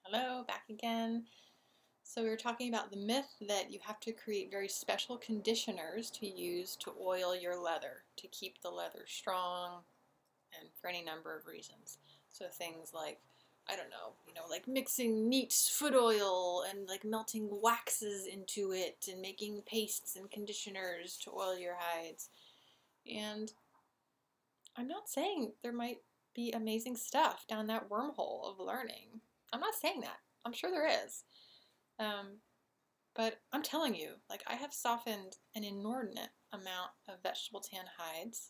Hello, back again. So we were talking about the myth that you have to create very special conditioners to use to oil your leather, to keep the leather strong, and for any number of reasons. So things like, I don't know, like mixing neat foot oil and like melting waxes into it and making pastes and conditioners to oil your hides. And I'm not saying there might be amazing stuff down that wormhole of learning. I'm not saying that. I'm sure there is. Um, but I'm telling you, like, I have softened an inordinate amount of vegetable tan hides,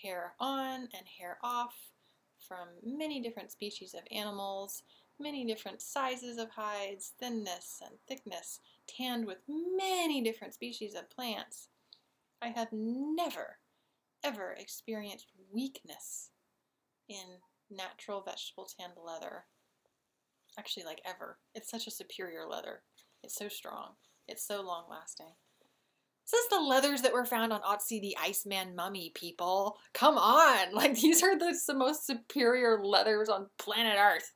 hair on and hair off, from many different species of animals, many different sizes of hides, thinness and thickness, tanned with many different species of plants. I have never, ever experienced weakness in natural vegetable tanned leather. Actually, like ever. It's such a superior leather. It's so strong. It's so long lasting. This is the leathers that were found on Otzi the Iceman mummy, people. Come on! Like, these are the most superior leathers on planet Earth.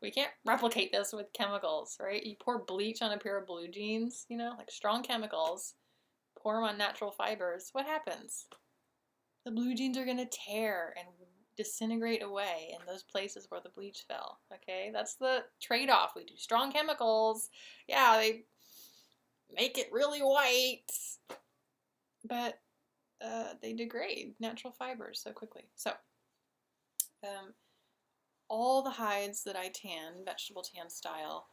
We can't replicate this with chemicals, right? You pour bleach on a pair of blue jeans, like strong chemicals, pour them on natural fibers. What happens? The blue jeans are going to tear and disintegrate away in those places where the bleach fell. Okay, that's the trade-off. We do strong chemicals. Yeah, they make it really white, but they degrade natural fibers so quickly. So all the hides that I tan, vegetable tan style,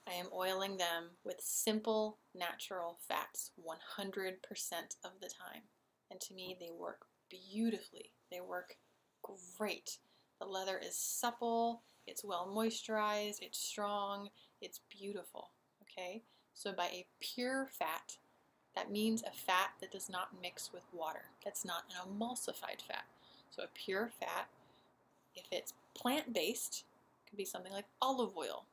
I am oiling them with simple natural fats 100% of the time. And to me, they work beautifully. They work great. The leather is supple, it's well moisturized, it's strong, it's beautiful. Okay? So by a pure fat, that means a fat that does not mix with water. That's not an emulsified fat. So a pure fat, if it's plant-based, could be something like olive oil,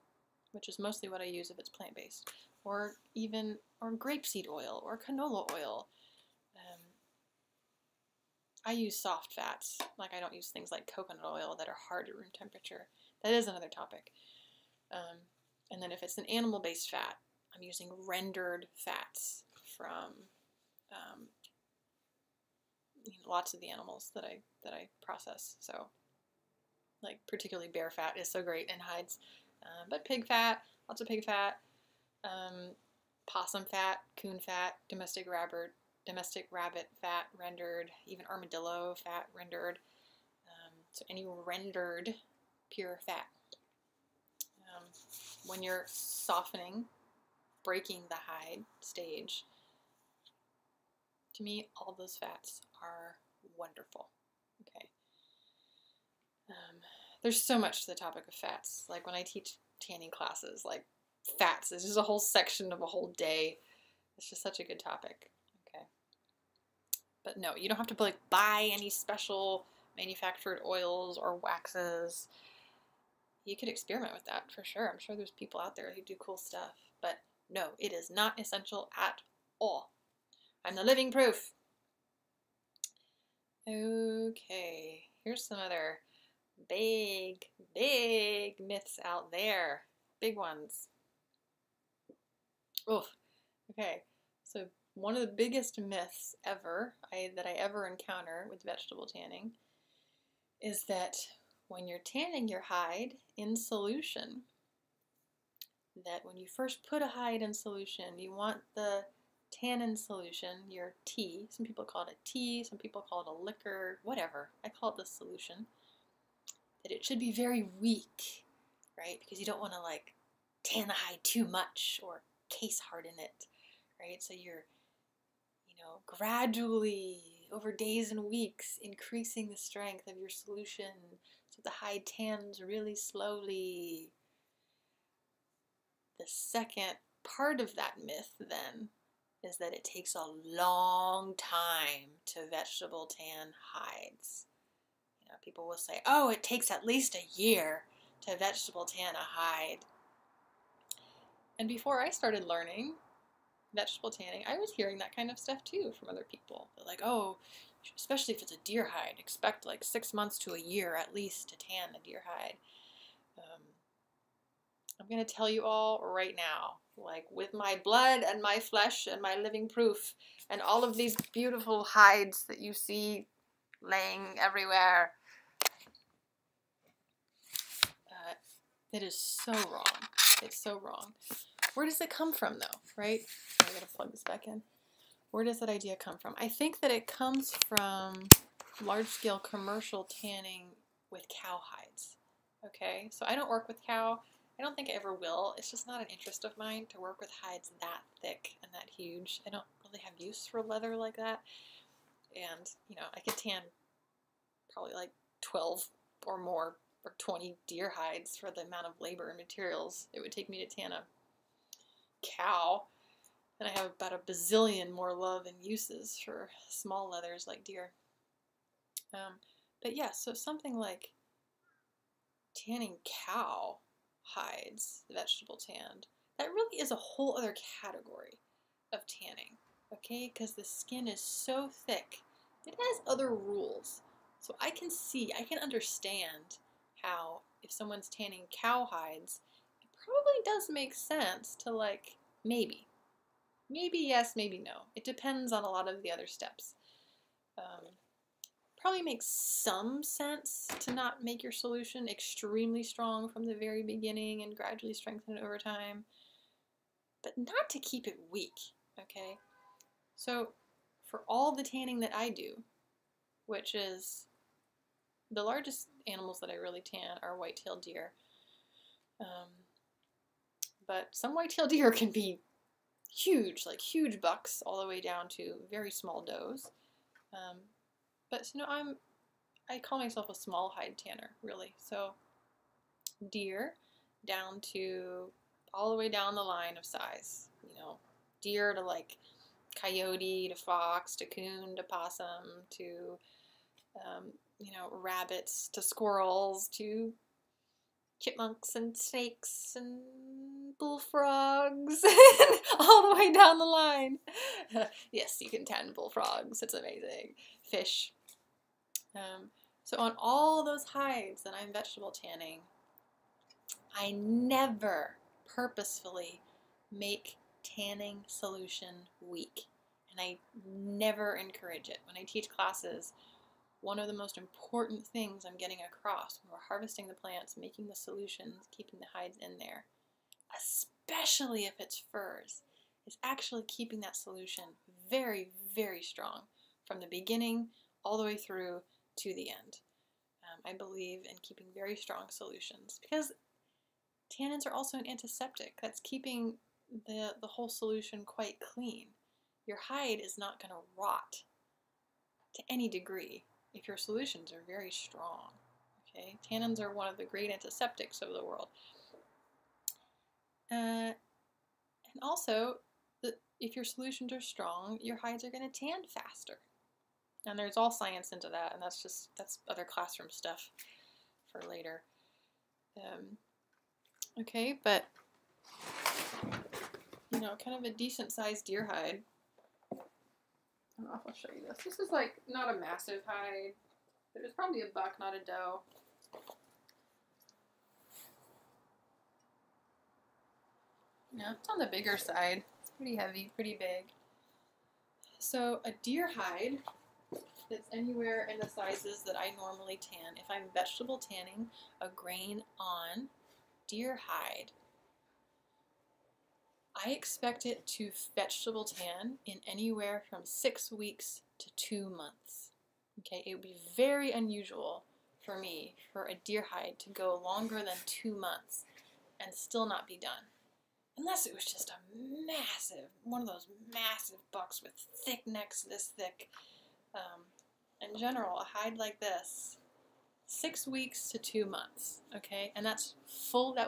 which is mostly what I use if it's plant-based, or grapeseed oil or canola oil. I use soft fats, like I don't use things like coconut oil that are hard at room temperature. That is another topic. And then if it's an animal-based fat, I'm using rendered fats from lots of the animals that I process. So, like particularly bear fat is so great in hides, but pig fat, lots of pig fat, possum fat, coon fat, domestic rabbit fat rendered, even armadillo fat rendered. So any rendered pure fat. When you're softening, breaking the hide stage, to me, all those fats are wonderful. Okay. There's so much to the topic of fats. Like when I teach tanning classes, like fats is just a whole section of a whole day. It's just such a good topic. Okay. But no, you don't have to like buy any special manufactured oils or waxes. You could experiment with that for sure. I'm sure there's people out there who do cool stuff. But no, it is not essential at all. I'm the living proof. Okay, here's some other big myths out there. Big ones. Oof. Okay, so one of the biggest myths ever that I ever encounter with vegetable tanning is that when you're tanning your hide in solution, that when you first put a hide in solution, you want the tannin solution, your tea, some people call it a tea, some people call it a liquor, whatever, I call it the solution, that it should be very weak, right? Because you don't want to like tan the hide too much or case harden it, right? So you're, gradually over days and weeks increasing the strength of your solution so the hide tans really slowly. The second part of that myth then is that it takes a long time to vegetable tan hides. People will say, oh, it takes at least a year to vegetable tan a hide. And before I started learning vegetable tanning, I was hearing that kind of stuff too from other people. They're like, oh, especially if it's a deer hide, expect like 6 months to a year at least to tan a deer hide. I'm going to tell you all right now, like with my blood and my flesh and my living proof and all of these beautiful hides that you see laying everywhere. It is so wrong. It's so wrong. Where does it come from though, right? I gotta plug this back in. Where does that idea come from? I think that it comes from large-scale commercial tanning with cow hides. Okay, so I don't work with cow. I don't think I ever will. It's just not an interest of mine to work with hides that thick and that huge. I don't really have use for leather like that. And, you know, I could tan probably like 12 or more or 20 deer hides for the amount of labor and materials it would take me to tan a cow. And I have about a bazillion more love and uses for small leathers like deer. But yeah, so something like tanning cow hides, vegetable tanned, that really is a whole other category of tanning, okay? Because the skin is so thick, it has other rules. So I can understand how if someone's tanning cow hides, it probably does make sense to like, maybe yes, maybe no. It depends on a lot of the other steps. Probably makes some sense to not make your solution extremely strong from the very beginning and gradually strengthen it over time, but not to keep it weak, okay? So for all the tanning that I do, which is the largest animals that I really tan are white-tailed deer, but some white-tailed deer can be huge, like huge bucks, all the way down to very small does. But you know, I call myself a small hide tanner, really. So deer down to all the way down the line of size. You know, deer to like coyote to fox to coon to possum to you know, rabbits to squirrels to chipmunks and snakes and bullfrogs, all the way down the line. Yes, you can tan bullfrogs. It's amazing. Fish. So on all those hides that I'm vegetable tanning, I never purposefully make tanning solution weak. And I never encourage it. When I teach classes, one of the most important things I'm getting across when we're harvesting the plants, making the solutions, keeping the hides in there, especially if it's furs, is actually keeping that solution very, very strong from the beginning all the way through to the end. I believe in keeping very strong solutions because tannins are also an antiseptic. That's keeping the whole solution quite clean. Your hide is not going to rot to any degree if your solutions are very strong. Okay, tannins are one of the great antiseptics of the world. And also, if your solutions are strong, your hides are going to tan faster. And there's all science into that, and that's other classroom stuff for later. Okay, but you know, kind of a decent sized deer hide. I don't know if I'll show you this. This is like not a massive hide, but it's probably a buck, not a doe. Yeah, it's on the bigger side. It's pretty heavy, pretty big. So a deer hide that's anywhere in the sizes that I normally tan, if I'm vegetable tanning a grain on deer hide, I expect it to vegetable tan in anywhere from 6 weeks to 2 months. Okay, it would be very unusual for me for a deer hide to go longer than 2 months and still not be done. Unless it was just a massive, one of those massive bucks with thick necks this thick. In general, a hide like this, 6 weeks to 2 months, okay? And that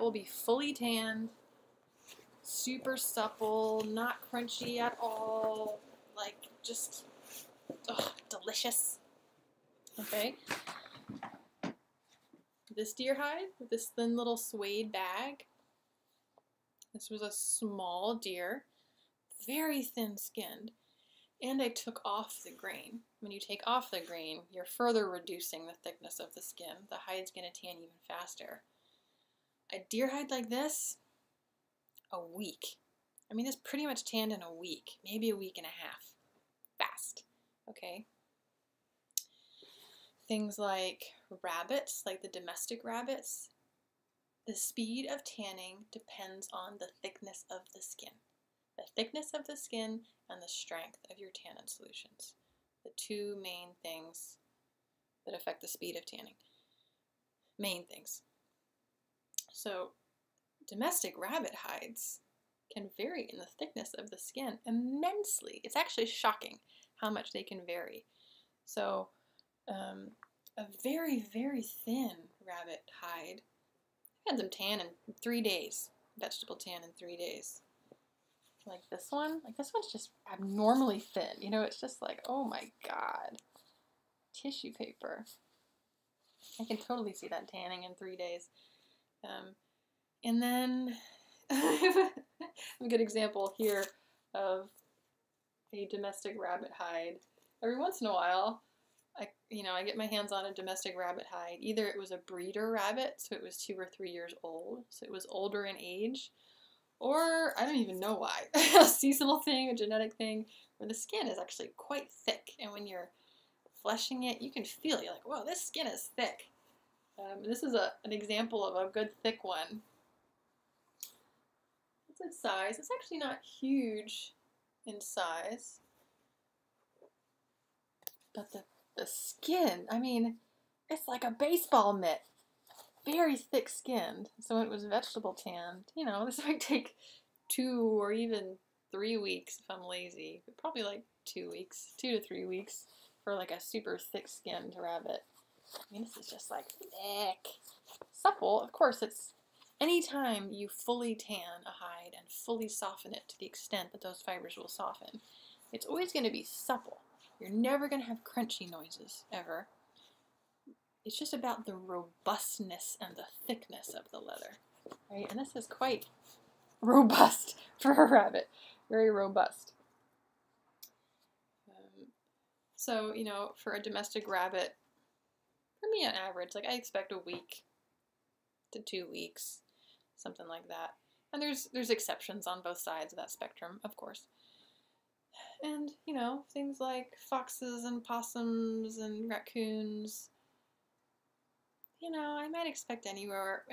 will be fully tanned, super supple, not crunchy at all, like just delicious, okay? This deer hide with this thin little suede bag, this was a small deer, very thin-skinned, and I took off the grain. When you take off the grain, you're further reducing the thickness of the skin. The hide's going to tan even faster. A deer hide like this, a week. I mean, this pretty much tanned in a week, maybe a week and a half. Fast, okay? Things like rabbits, like the domestic rabbits, the speed of tanning depends on the thickness of the skin. The thickness of the skin and the strength of your tannin solutions. The two main things that affect the speed of tanning. Main things. So domestic rabbit hides can vary in the thickness of the skin immensely. It's actually shocking how much they can vary. So a very, very thin rabbit hide, I had them tan in 3 days, vegetable tan in 3 days. Like this one's just abnormally thin. You know, it's just like, oh my God, tissue paper. I can totally see that tanning in 3 days. And then I have a good example here of a domestic rabbit hide. Every once in a while, I get my hands on a domestic rabbit hide. Either it was a breeder rabbit, so it was 2 or 3 years old, so it was older in age, or I don't even know why. A seasonal thing, a genetic thing, where the skin is actually quite thick, and when you're fleshing it, you can feel it. You're like, whoa, this skin is thick. This is an example of a good thick one. It's its size. It's actually not huge in size, but the skin, I mean, it's like a baseball mitt. Very thick skinned. So it was vegetable tanned. You know, this might take 2 or even 3 weeks if I'm lazy. But probably like 2 weeks, 2 to 3 weeks for like a super thick skinned rabbit. I mean, this is just like thick. Supple, of course, it's anytime you fully tan a hide and fully soften it to the extent that those fibers will soften, it's always going to be supple. You're never going to have crunchy noises, ever. It's just about the robustness and the thickness of the leather, right? And this is quite robust for a rabbit, very robust. So, you know, for a domestic rabbit, for me on average, like I expect a week to 2 weeks, something like that. And there's exceptions on both sides of that spectrum, of course. And, you know, things like foxes and possums and raccoons, you know, I might expect anywhere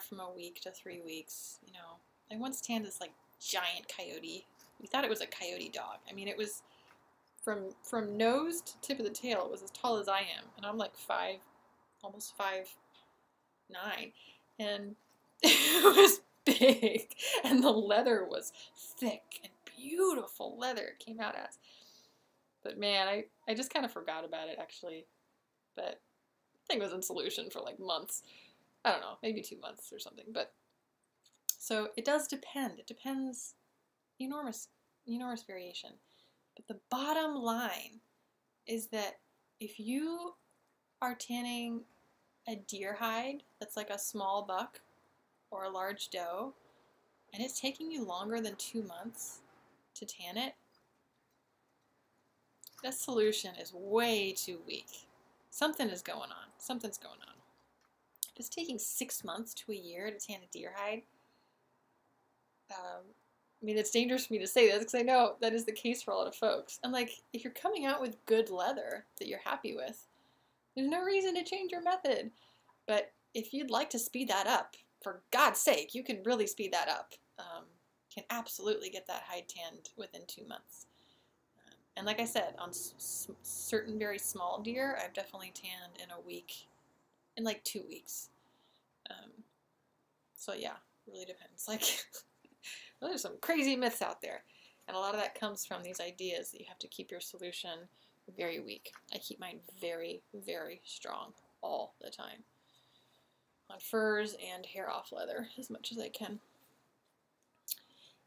from a week to 3 weeks. You know, I once tanned this like giant coyote. We thought it was a coyote dog. I mean, it was from nose to tip of the tail. It was as tall as I am, and I'm like 5, almost 5'9", and it was big, and the leather was thick and beautiful leather it came out as. But man, I just kind of forgot about it actually. But thing was in solution for like months. I don't know, maybe 2 months or something. But so it does depend. It depends, enormous variation. But the bottom line is that if you are tanning a deer hide that's like a small buck or a large doe, and it's taking you longer than 2 months to tan it, that solution is way too weak. Something is going on. Something's going on. If it's taking 6 months to a year to tan a deer hide, I mean, it's dangerous for me to say this because I know that is the case for a lot of folks. And like, if you're coming out with good leather that you're happy with, there's no reason to change your method. But if you'd like to speed that up, for God's sake, you can really speed that up. You can absolutely get that hide tanned within 2 months. And like I said, on certain very small deer, I've definitely tanned in a week, in like 2 weeks. So yeah, really depends. Like, there's some crazy myths out there. And a lot of that comes from these ideas that you have to keep your solution very weak. I keep mine very, very strong all the time. On furs and hair off leather as much as I can.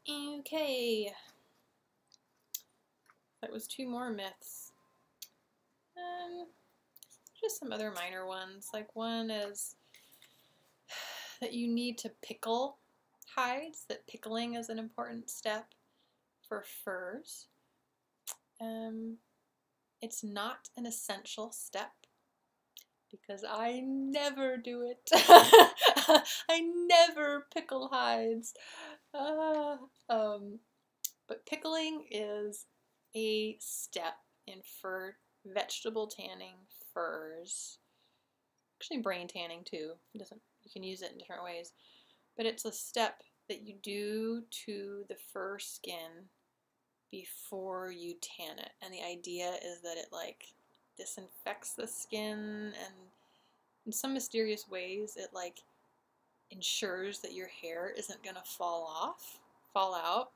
Okay. That was 2 more myths. Just some other minor ones. Like one is that you need to pickle hides, that pickling is an important step for furs. It's not an essential step. because I never do it. I never pickle hides. But pickling is a step in fur vegetable tanning furs. Actually, brain tanning too. You can use it in different ways, but it's a step that you do to the fur skin before you tan it, and the idea is that it like disinfects the skin, and in some mysterious ways it like ensures that your hair isn't gonna fall out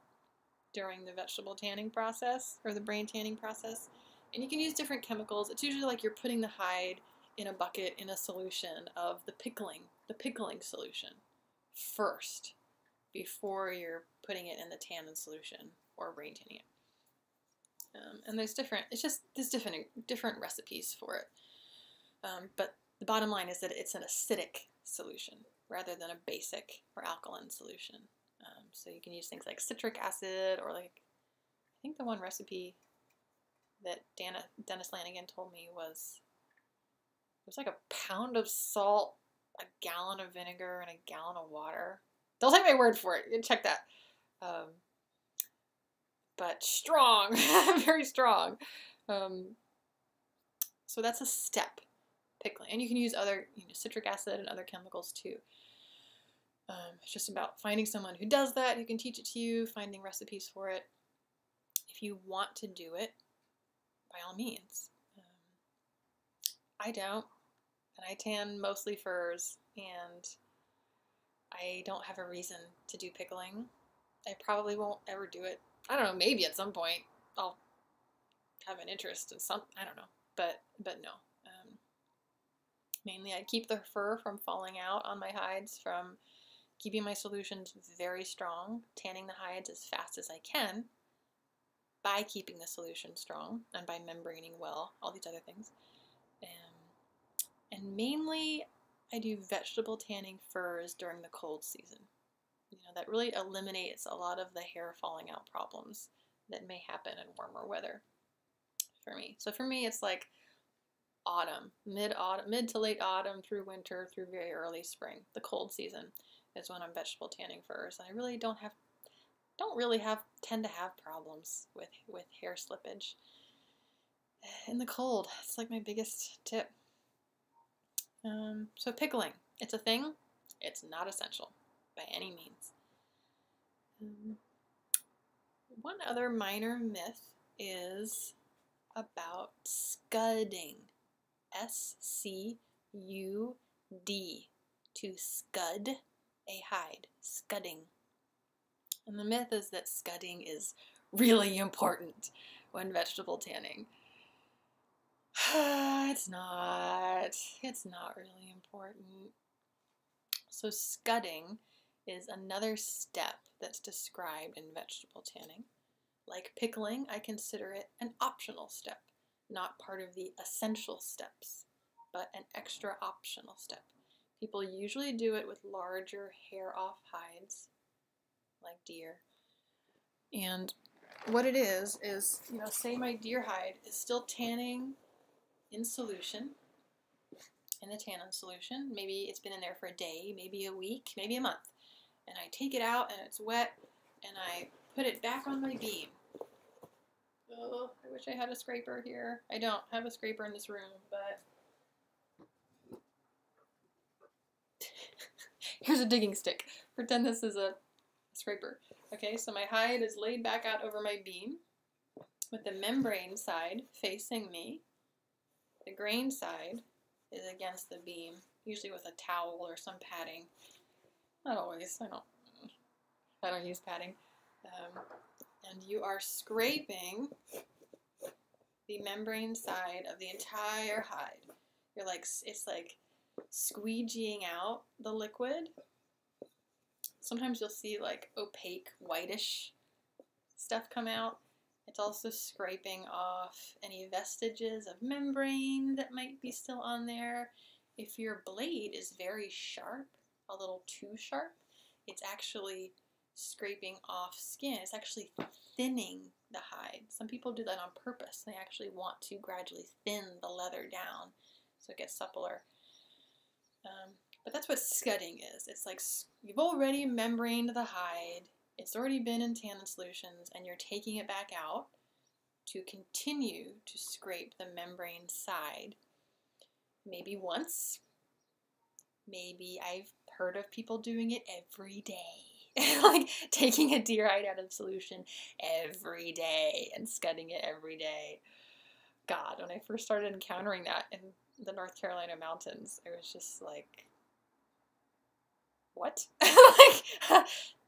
during the vegetable tanning process or the brain tanning process. And you can use different chemicals. It's usually like you're putting the hide in a bucket in a solution of the pickling solution first before you're putting it in the tannin solution or brain tanning it. And there's different recipes for it. But the bottom line is that it's an acidic solution rather than a basic or alkaline solution. So you can use things like citric acid, or like, I think the one recipe that Dennis Lanigan told me was, it was like a pound of salt, a gallon of vinegar, and a gallon of water. Don't take my word for it. You can check that. But strong, very strong. So that's a step, pickling. And you can use other, citric acid and other chemicals too. It's just about finding someone who does that, who can teach it to you, finding recipes for it. If you want to do it, by all means. I don't, and I tan mostly furs, and I don't have a reason to do pickling. I probably won't ever do it. I don't know, maybe at some point I'll have an interest in some, I don't know, but no. Mainly I keep the fur from falling out on my hides from keeping my solutions very strong, tanning the hides as fast as I can by keeping the solution strong and by membraning well, all these other things. And mainly I do vegetable tanning furs during the cold season. That really eliminates a lot of the hair falling out problems that may happen in warmer weather for me. So for me, it's like autumn, mid to late autumn through winter through very early spring. The cold season is when I'm vegetable tanning furs, and I really tend to have problems with hair slippage in the cold. It's like my biggest tip. So pickling, it's a thing. It's not essential by any means. One other minor myth is about scudding. S-C-U-D, to scud a hide, scudding. And the myth is that scudding is really important when vegetable tanning. It's not really important. So scudding is another step that's described in vegetable tanning. Like pickling, I consider it an optional step, not part of the essential steps, but an extra optional step. People usually do it with larger hair-off hides, like deer. And what it is, say my deer hide is still tanning in solution, in the tannin solution. Maybe it's been in there for a day, maybe a week, maybe a month. And I take it out and it's wet, and I put it back on my beam. Oh, I wish I had a scraper here. I don't have a scraper in this room, but here's a digging stick. Pretend this is a scraper. Okay, so my hide is laid back out over my beam with the membrane side facing me. The grain side is against the beam, usually with a towel or some padding. Not always. I don't use padding. And you are scraping the membrane side of the entire hide. It's like squeegeeing out the liquid. Sometimes you'll see like opaque, whitish stuff come out. It's also scraping off any vestiges of membrane that might be still on there. If your blade is very sharp, a little too sharp, it's actually scraping off skin. It's actually thinning the hide. Some people do that on purpose. They actually want to gradually thin the leather down so it gets suppler. But that's what scudding is. It's like you've already membraned the hide, it's already been in tannin solutions, and you're taking it back out to continue to scrape the membrane side. Maybe once. Maybe I've heard of people doing it every day. Like taking a deer hide out of solution every day and scudding it every day. God, when I first started encountering that in the North Carolina mountains, I was just like, what? Like,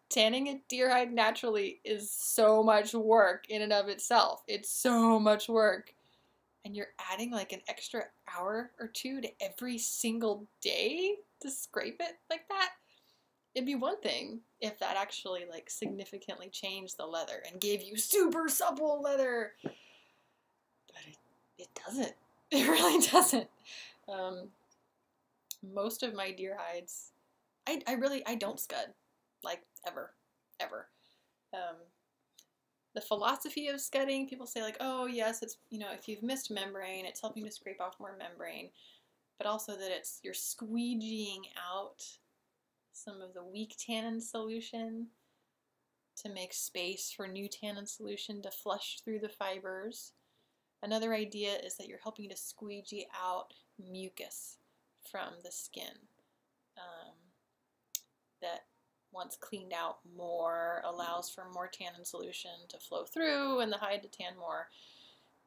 tanning a deer hide naturally is so much work in and of itself. It's so much work. And you're adding like an extra hour or two to every single day to scrape it like that? It'd be one thing if that actually like significantly changed the leather and gave you super supple leather. But it doesn't. It really doesn't. Most of my deer hides, I don't scud, like ever. The philosophy of scudding, people say like, oh yes, it's, you know, if you've missed membrane, it's helping to scrape off more membrane, but also that you're squeegeeing out some of the weak tannin solution to make space for new tannin solution to flush through the fibers. Another idea is that you're helping to squeegee out mucus from the skin. That once cleaned out more allows for more tannin solution to flow through and the hide to tan more.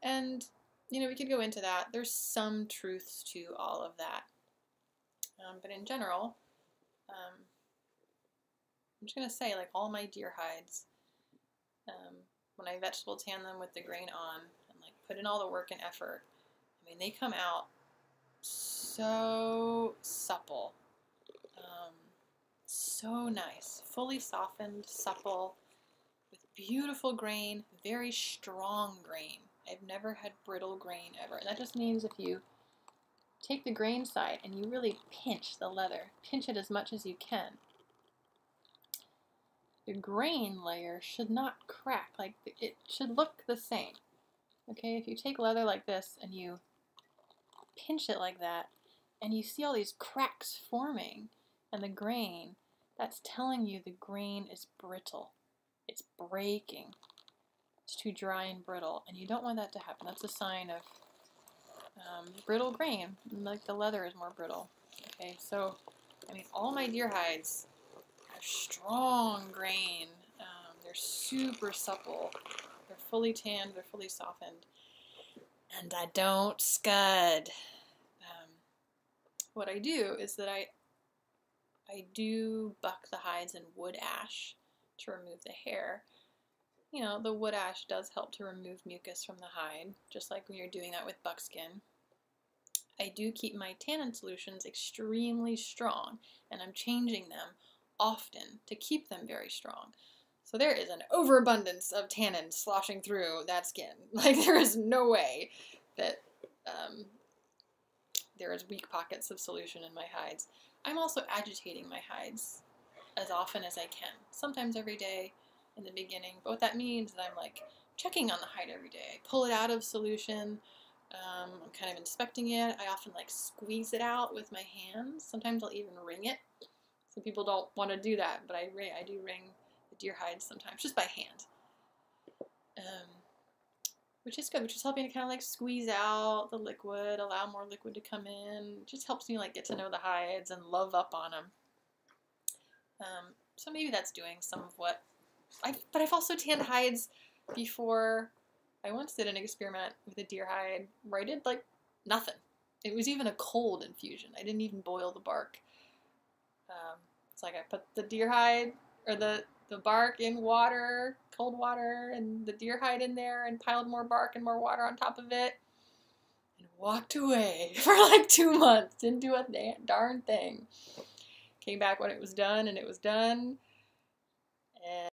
And, you know, we could go into that. There's some truths to all of that. But in general, I'm just going to say, like, all my deer hides, when I vegetable tan them with the grain on and, like, put in all the work and effort, I mean, they come out so supple. So nice, fully softened, supple, with beautiful grain, very strong grain. I've never had brittle grain ever. And that just means if you take the grain side and you really pinch the leather, pinch it as much as you can, the grain layer should not crack. Like, it should look the same. Okay, if you take leather like this and you pinch it like that, and you see all these cracks forming and the grain, that's telling you the grain is brittle. It's breaking. It's too dry and brittle, and you don't want that to happen. That's a sign of brittle grain, like the leather is more brittle. Okay, so, I mean, all my deer hides have strong grain. They're super supple. They're fully tanned. They're fully softened. And I don't scud. What I do is that I do buck the hides in wood ash to remove the hair. You know, the wood ash does help to remove mucus from the hide, just like when you're doing that with buckskin. I do keep my tannin solutions extremely strong, and I'm changing them often to keep them very strong. So there is an overabundance of tannin sloshing through that skin. Like, there is no way that there is weak pockets of solution in my hides. I'm also agitating my hides as often as I can, sometimes every day in the beginning. But what that means is I'm like checking on the hide every day. I pull it out of solution. I'm kind of inspecting it. I often like squeeze it out with my hands. Sometimes I'll even wring it. Some people don't want to do that, but I do wring the deer hides sometimes just by hand. Which is good, which is helping to kind of like squeeze out the liquid, allow more liquid to come in. It just helps me like get to know the hides and love up on them. So maybe that's doing some of what but I've also tanned hides before. I once did an experiment with a deer hide where I did like nothing. It was even a cold infusion. I didn't even boil the bark. It's like I put the deer hide or the bark in water, cold water, and the deer hide in there and piled more bark and more water on top of it and walked away for like 2 months. Didn't do a darn thing. Came back when it was done, and it was done. And